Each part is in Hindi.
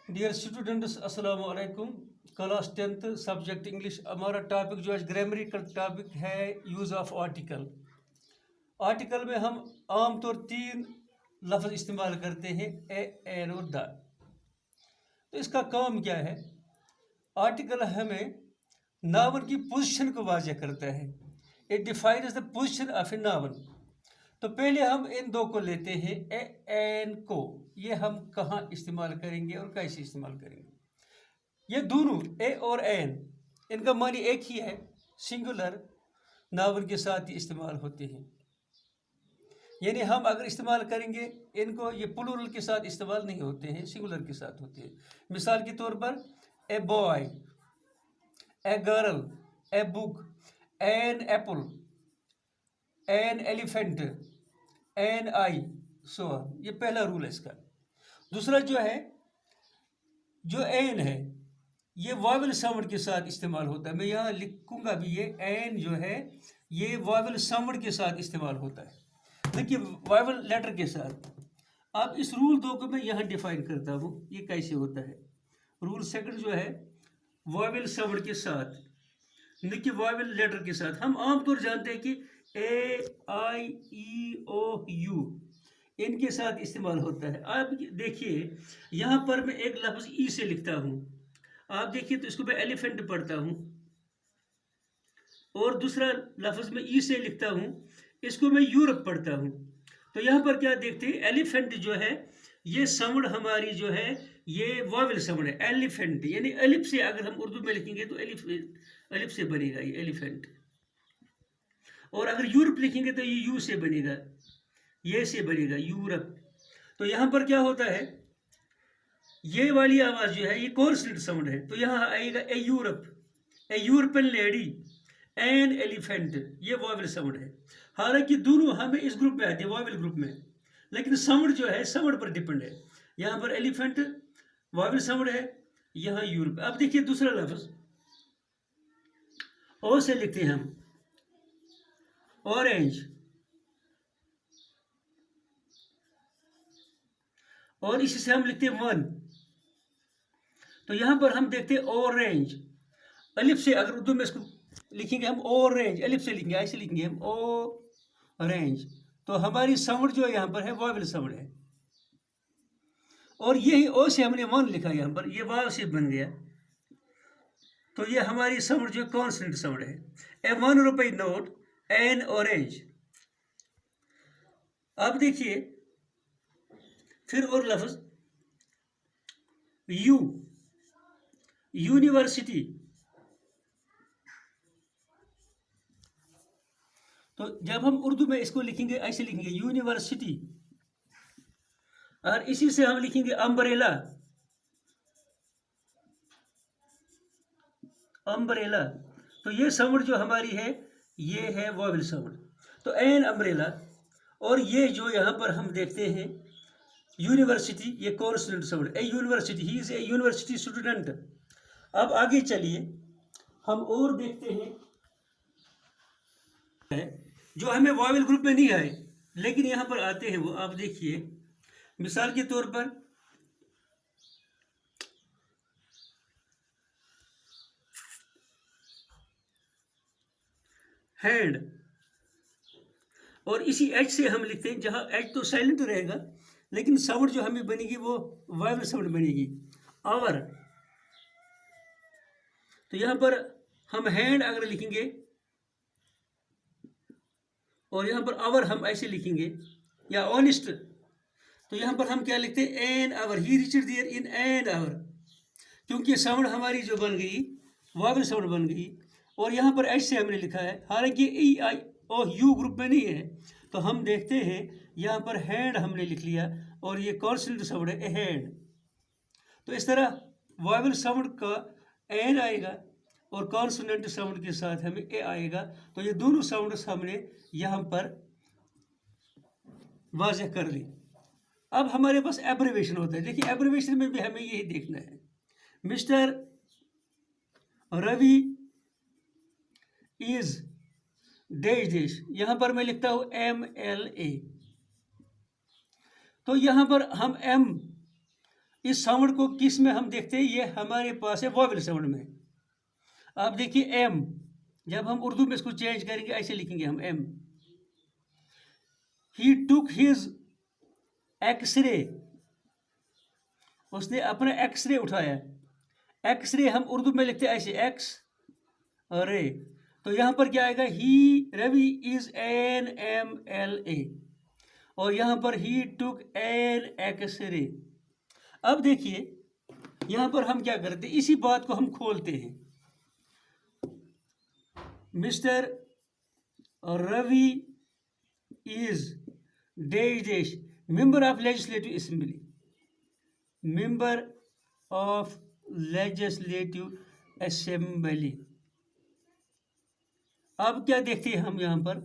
डियर स्टूडेंट्स अस्सलाम वालेकुम। Class 10th subject English. हमारा टॉपिक जो है ग्रामरिकल टॉपिक है यूज़ ऑफ आर्टिकल। आर्टिकल में हम आमतौर 3 लफ्ज़ इस्तेमाल करते हैं, ए, एन और द। तो इसका काम क्या है? आर्टिकल हमें नाउन की पोजीशन को वाज़ह करता है। It defines the position of a noun. तो पहले हम इन दो को लेते हैं, ए एन को। ये हम कहाँ इस्तेमाल करेंगे और कैसे इस्तेमाल करेंगे? ये दोनों ए और एन, इनका मानी एक ही है, सिंगुलर नाउन के साथ ही इस्तेमाल होते हैं। यानी हम अगर इस्तेमाल करेंगे इनको, ये प्लूरल के साथ इस्तेमाल नहीं होते हैं, सिंगुलर के साथ होते हैं। मिसाल के तौर पर a boy, a girl, a book, an apple, an elephant, an eye, so ये पहला रूल है इसका। दूसरा जो है, जो एन है, ये वावल साउंड के साथ इस्तेमाल होता है। मैं यहाँ लिखूंगा भी, ये एन जो है ये वावल साउंड के साथ इस्तेमाल होता है, देखिए वावल लेटर के साथ। अब इस रूल 2 को मैं यहाँ डिफाइन करता हूँ, ये कैसे होता है। रूल सेकंड जो है, वावल साउंड के साथ, न कि वावल लेटर के साथ। हम आमतौर जानते हैं कि ए आई ई ओ यू इनके साथ इस्तेमाल होता है। आप देखिए यहाँ पर मैं एक लफ्ज़ ई से लिखता हूँ, आप देखिए तो इसको मैं एलिफेंट पढ़ता हूँ, और दूसरा लफ्ज़ मैं ई से लिखता हूँ, इसको मैं यूरोप पढ़ता हूँ। तो यहाँ पर क्या देखते हैं, एलिफेंट जो है ये साउंड हमारी जो है ये वावल साउंड है। एलिफेंट यानी अलिफ से अगर हम उर्दू में लिखेंगे तो अलिफ से बनेगा ये एलिफेंट, और अगर यूरोप लिखेंगे तो ये यू से बनेगा, ये से बनेगा यूरोप। तो यहाँ पर क्या होता है, ये वाली आवाज़ जो है ये कॉन्सोनेंट साउंड है, तो यहाँ आएगा a Europe, a European lady, an elephant, ये वावल साउंड है। हालांकि दोनों हमें इस ग्रुप में आते हैं, वावल ग्रुप में, लेकिन साउंड जो है साउंड पर डिपेंड है। यहाँ पर एलिफेंट वावल साउंड है, यहाँ यूरोप। अब देखिए दूसरा लफ्ज़ ओ से लिखते हैं हम, ऑरेंज, और इसी से हम लिखते हैं वन। तो यहाँ पर हम देखते हैं ऑरेंज, अलिफ से अगर उर्दू में इसको लिखेंगे हम ऑरेंज, अलिफ से लिखेंगे, ऐसे लिखेंगे हम ऑरेंज, तो हमारी साउंड जो यहाँ पर है वावल साउंड है। और यही ओ से हमने वन लिखा यहाँ पर, ये वाव से बन गया, तो ये हमारी साउंड जो कॉन्सोनेंट साउंड है। ए 1 रुपये नोट, एन ऑरेंज। अब देखिए फिर और लफ्ज़ यू, यूनिवर्सिटी। तो जब हम उर्दू में इसको लिखेंगे ऐसे लिखेंगे यूनिवर्सिटी, और इसी से हम लिखेंगे अम्ब्रेला, अम्ब्रेला। तो ये साउंड जो हमारी है ये है वावल साउंड। तो एन अम्ब्रेला, और ये जो यहाँ पर हम देखते हैं यूनिवर्सिटी, ये consonant sound, A university, he is a university student. अब आगे चलिए हम और देखते हैं जो हमें वावल ग्रुप में नहीं आए लेकिन यहाँ पर आते हैं वो। आप देखिए मिसाल के तौर पर हैंड, और इसी एच से हम लिखते हैं, जहाँ एच तो साइलेंट रहेगा लेकिन साउंड जो हमें बनेगी वो वावल साउंड बनेगी, आवर। तो यहाँ पर हम हैंड अगर लिखेंगे और यहाँ पर आवर हम ऐसे लिखेंगे, या ऑनेस्ट, तो यहाँ पर हम क्या लिखते हैं, an hour, he reached there in an hour, क्योंकि साउंड हमारी जो बन गई वावल साउंड बन गई। और यहाँ पर एच से हमने लिखा है, हालांकि ई आई ओ यू ग्रुप में नहीं है। तो हम देखते हैं यहाँ पर हैंड हमने लिख लिया, और ये कॉन्सोनेंट साउंड है हैंड। तो इस तरह वावल साउंड का एन आएगा और कॉन्सोनेंट साउंड के साथ हमें ए आएगा। तो ये दोनों साउंड्स हमने यहाँ पर वाज़ह कर ली। अब हमारे पास एब्रिवेशन होता है। देखिए एब्रिवेशन में भी हमें यही देखना है, mister Ravi is dash dash, यहाँ पर मैं लिखता हूँ MLA। तो यहाँ पर हम एम इस साउंड को किस में हम देखते हैं, ये हमारे पास है वॉवेल साउंड में। आप देखिए एम, जब हम उर्दू में इसको चेंज करेंगे ऐसे लिखेंगे हम एम। ही टुक हिज एक्सरे, उसने अपना एक्सरे उठाया। एक्सरे हम उर्दू में लिखते हैं ऐसे एक्स रे, तो यहाँ पर क्या आएगा, ही Ravi is an M L A, और यहाँ पर ही टुक एन एक्सरे। अब देखिए यहाँ पर हम क्या करते हैं, इसी बात को हम खोलते हैं। Mister Ravi is dash dash member of legislative assembly, member of legislative assembly. अब क्या देखते हैं हम यहाँ पर,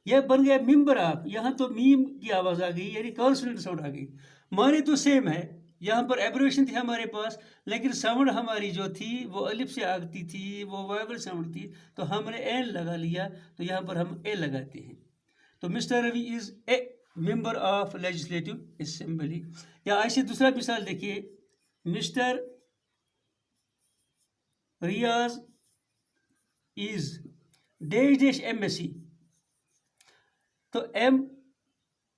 यह बन गया मेंबर ऑफ, यहाँ तो मीम की आवाज़ आ गई, यानी कॉन्सोनेंट साउंड आ गई। माने तो सेम है, यहाँ पर एब्रिविएशन थी हमारे पास, लेकिन साउंड हमारी जो थी वो अलिफ से आती थी, वो वॉवेल साउंड थी, तो हमने एन लगा लिया, तो यहाँ पर हम ए लगाते हैं। तो mister Ravi is a member of legislative assembly. या ऐसे दूसरा मिसाल देखिए, mister Riyaz is dash dash MSc, तो एम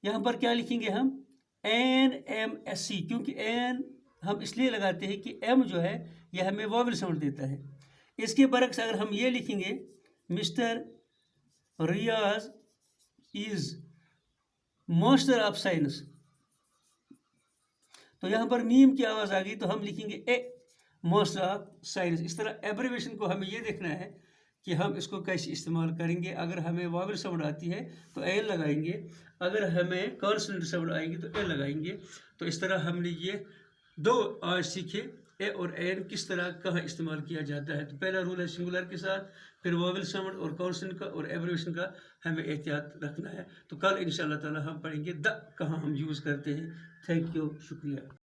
यहाँ पर क्या लिखेंगे हम, एन एम एस सी, क्योंकि एन हम इसलिए लगाते हैं कि एम जो है यह हमें वॉवेल साउंड देता है। इसके बरक्स अगर हम ये लिखेंगे, mister Riyaz is master of science, तो यहाँ पर मीम की आवाज़ आ गई, तो हम लिखेंगे ए मास्टर ऑफ साइंस। इस तरह एब्रिविएशन को हमें ये देखना है कि हम इसको कैसे इस्तेमाल करेंगे। अगर हमें वॉवेल साउंड आती है तो ए लगाएंगे, अगर हमें कॉन्सोनेंट साउंड आएगी तो ए लगाएंगे। तो इस तरह हमने ये दो आज सीखे, ए और एन किस तरह कहाँ इस्तेमाल किया जाता है। तो पहला रूल है सिंगुलर के साथ, फिर वॉवेल साउंड और कॉन्सोनेंट का और एब्रिविएशन का हमें एहतियात रखना है। तो कल इंशाअल्लाह ताला हम पढ़ेंगे द कहाँ हम यूज़ करते हैं। थैंक यू, शुक्रिया।